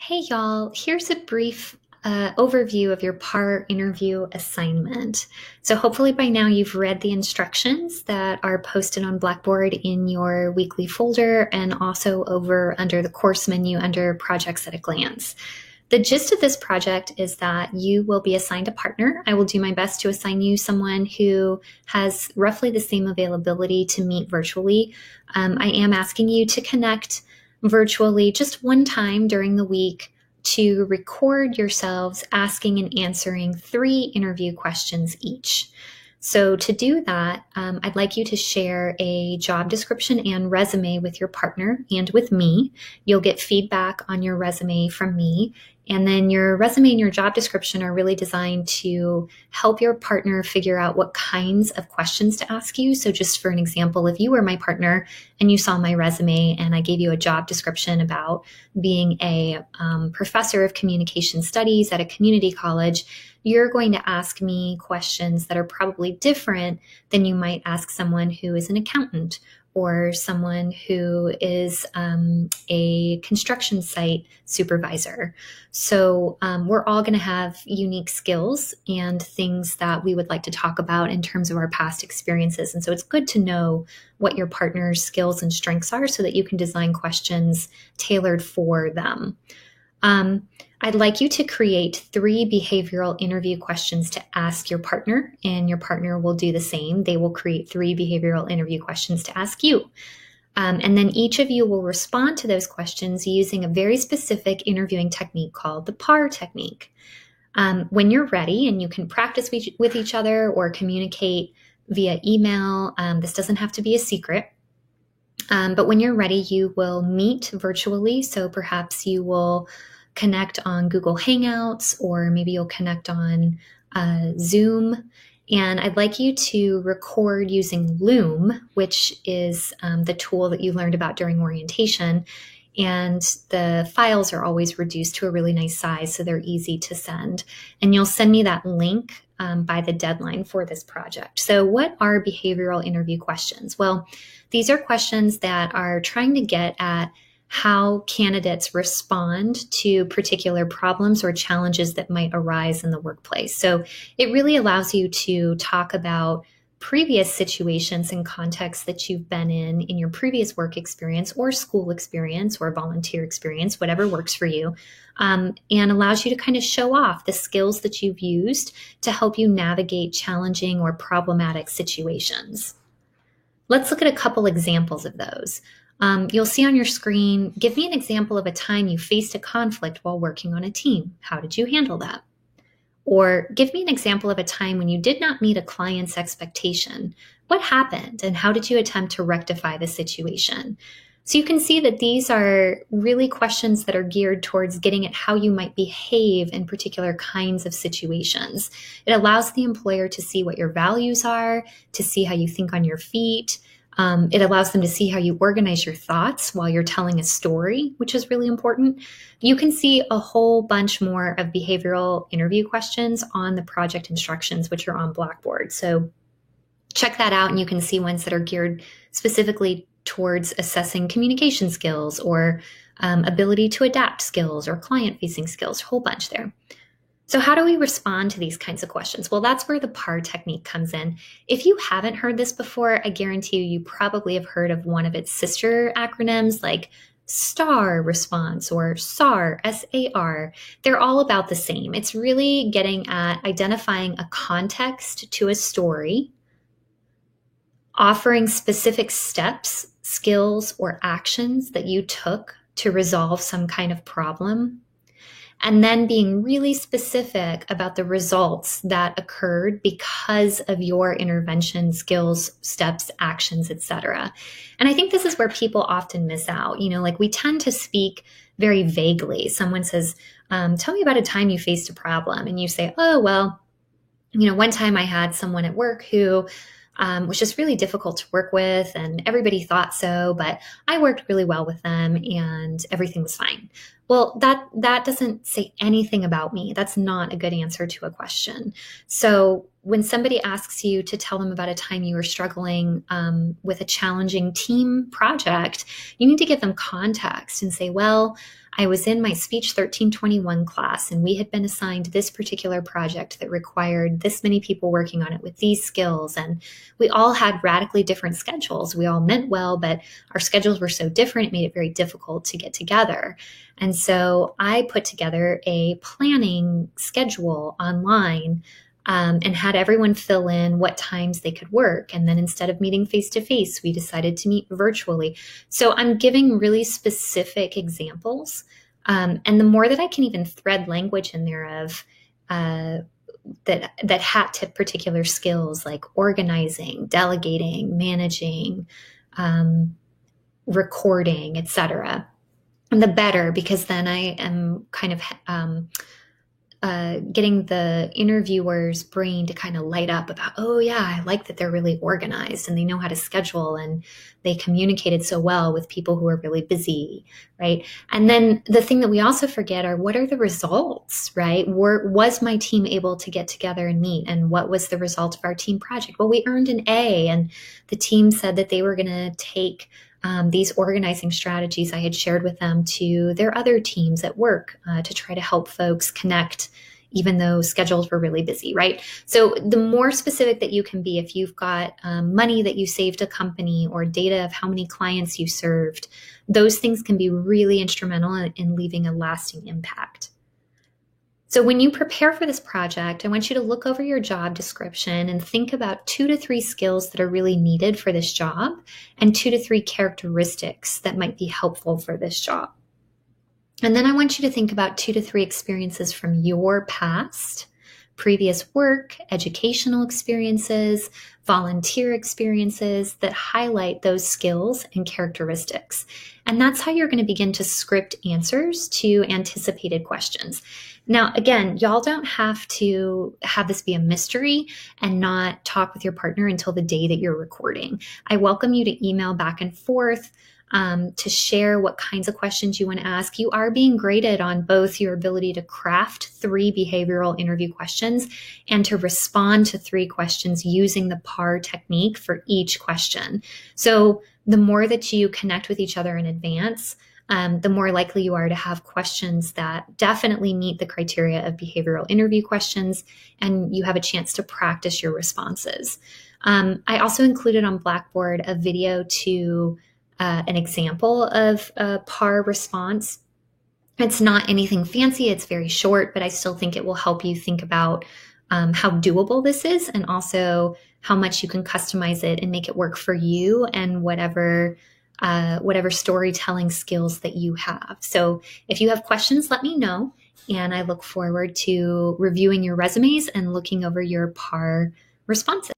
Hey y'all, here's a brief overview of your PAR interview assignment. So hopefully by now you've read the instructions that are posted on Blackboard in your weekly folder and also over under the course menu under Projects at a Glance. The gist of this project is that you will be assigned a partner. I will do my best to assign you someone who has roughly the same availability to meet virtually. I am asking you to connect virtually just one time during the week to record yourselves asking and answering 3 interview questions each. So to do that, I'd like you to share a job description and resume with your partner and with me. You'll get feedback on your resume from me. And then your resume and your job description are really designed to help your partner figure out what kinds of questions to ask you. So just for an example, if you were my partner and you saw my resume and I gave you a job description about being a professor of communication studies at a community college, you're going to ask me questions that are probably different than you might ask someone who is an accountant or someone who is a construction site supervisor. So we're all going to have unique skills and things that we would like to talk about in terms of our past experiences. And so it's good to know what your partner's skills and strengths are so that you can design questions tailored for them. I'd like you to create 3 behavioral interview questions to ask your partner, and your partner will do the same. They will create 3 behavioral interview questions to ask you. And then each of you will respond to those questions using a very specific interviewing technique called the PAR technique. When you're ready, and you can practice with each other or communicate via email, this doesn't have to be a secret. But when you're ready, you will meet virtually. So perhaps you will connect on Google Hangouts, or maybe you'll connect on Zoom. And I'd like you to record using Loom, which is the tool that you learned about during orientation. And the files are always reduced to a really nice size, so they're easy to send. And you'll send me that link by the deadline for this project. So what are behavioral interview questions? Well, these are questions that are trying to get at how candidates respond to particular problems or challenges that might arise in the workplace. So it really allows you to talk about previous situations and contexts that you've been in your previous work experience or school experience or volunteer experience, whatever works for you, and allows you to kind of show off the skills that you've used to help you navigate challenging or problematic situations. Let's look at a couple examples of those. You'll see on your screen, give me an example of a time you faced a conflict while working on a team. How did you handle that? Or give me an example of a time when you did not meet a client's expectation. What happened and how did you attempt to rectify the situation? So you can see that these are really questions that are geared towards getting at how you might behave in particular kinds of situations. It allows the employer to see what your values are, to see how you think on your feet. It allows them to see how you organize your thoughts while you're telling a story, which is really important. You can see a whole bunch more of behavioral interview questions on the project instructions, which are on Blackboard. So check that out, and you can see ones that are geared specifically towards assessing communication skills or ability to adapt skills or client-facing skills, a whole bunch there. So how do we respond to these kinds of questions? Well, that's where the PAR technique comes in. If you haven't heard this before, I guarantee you probably have heard of one of its sister acronyms like STAR response or SAR, S-A-R. They're all about the same. It's really getting at identifying a context to a story, offering specific steps, skills, or actions that you took to resolve some kind of problem, and then being really specific about the results that occurred because of your intervention, skills, steps, actions, etc. And I think this is where people often miss out. Like we tend to speak very vaguely. Someone says, tell me about a time you faced a problem. And you say, oh, well, one time I had someone at work who was just really difficult to work with, and everybody thought so, but I worked really well with them and everything was fine. Well, that doesn't say anything about me. That's not a good answer to a question. So when somebody asks you to tell them about a time you were struggling with a challenging team project, you need to give them context and say, well, I was in my Speech 1321 class, and we had been assigned this particular project that required this many people working on it with these skills. And we all had radically different schedules. We all meant well, but our schedules were so different, it made it very difficult to get together. And so I put together a planning schedule online and had everyone fill in what times they could work. And then instead of meeting face to face, we decided to meet virtually. So I'm giving really specific examples. And the more that I can even thread language in there of that hat tip particular skills like organizing, delegating, managing, recording, etc., the better, because then I am kind of getting the interviewer's brain to kind of light up about, oh yeah, I like that they're really organized and they know how to schedule and they communicated so well with people who are really busy, right? And then the thing that we also forget are, what are the results, right? Was my team able to get together and meet? And what was the result of our team project? Well, we earned an A, and the team said that they were going to take these organizing strategies I had shared with them to their other teams at work to try to help folks connect, even though schedules were really busy, right? So the more specific that you can be, if you've got money that you saved a company or data of how many clients you served, those things can be really instrumental in leaving a lasting impact. So when you prepare for this project, I want you to look over your job description and think about 2 to 3 skills that are really needed for this job and 2 to 3 characteristics that might be helpful for this job. And then I want you to think about 2 to 3 experiences from your past, previous work, educational experiences, volunteer experiences that highlight those skills and characteristics. And that's how you're going to begin to script answers to anticipated questions. Now, again, y'all don't have to have this be a mystery and not talk with your partner until the day that you're recording. I welcome you to email back and forth to share what kinds of questions you want to ask. You are being graded on both your ability to craft 3 behavioral interview questions and to respond to 3 questions using the PAR technique for each question. So the more that you connect with each other in advance, the more likely you are to have questions that definitely meet the criteria of behavioral interview questions, and you have a chance to practice your responses. I also included on Blackboard a video to an example of a PAR response. It's not anything fancy, it's very short, but I still think it will help you think about how doable this is, and also how much you can customize it and make it work for you and whatever storytelling skills that you have. So if you have questions, let me know. And I look forward to reviewing your resumes and looking over your PAR responses.